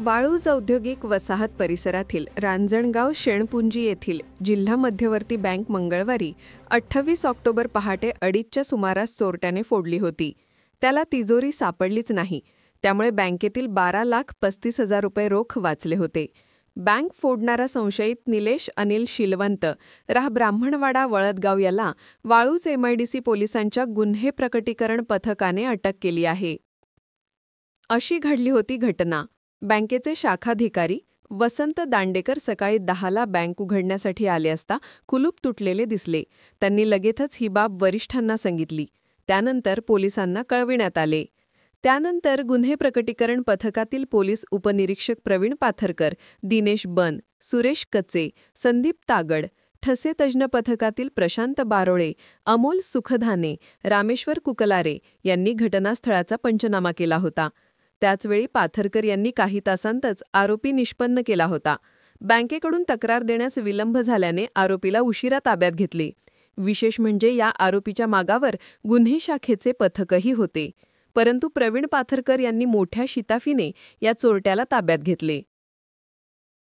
वाळूज औद्योगिक वसाहत परिसरातील रांजणगाव शेणपुंजी येथील जिल्हा मध्यवर्ती बँक मंगळवारी 28 ऑक्टोबर पहाटे 2:30च्या सुमारास चोरट्याने फोडली होती. त्याला तिजोरी सापडलीच नाही, त्यामुळे बँकेतील 12,35,000 रुपये रोख वाचले होते. बँक फोडणारा संशयित निलेश अनिल शिलवंत राह ब्राह्मणवाडा वळदगाव याला वाळूज MIDC पोलिसांच्या गुन्हे प्रकटीकरण पथकाने अटक केली आहे. अशी घडली होती घटना. बँकेचे शाखाधिकारी वसंत दांडेकर सकाळी 10ला बँक उघडण्यासाठी आले असता कुलूप तुटलेले दिसले. त्यांनी लगेचच ही बाब वरिष्ठांना सांगितली. त्यानंतर पोलिसांना कळविण्यात आले. त्यानंतर गुन्हे प्रकटीकरण पथकातील पोलीस उपनिरीक्षक प्रवीण पाथरकर, दिनेश बन, सुरेश कचे, संदीप तागड, ठसे तज्ज्ञ पथकातील प्रशांत बारोळे, अमोल सुखधाने, रामेश्वर कुकलारे यांनी घटनास्थळाचा पंचनामा केला होता. त्याचवेळी पाथरकर यांनी काही तासांतच आरोपी निष्पन्न केला होता. बँकेकडून तक्रार देण्यास विलंब झाल्याने आरोपीला उशिरा ताब्यात घेतले. विशेष म्हणजे या आरोपीच्या मागावर गुन्हे शाखेचे पथकही होते. परंतु प्रवीण पाथरकर यांनी मोठ्या शिताफीने या चोरट्याला ताब्यात घेतले.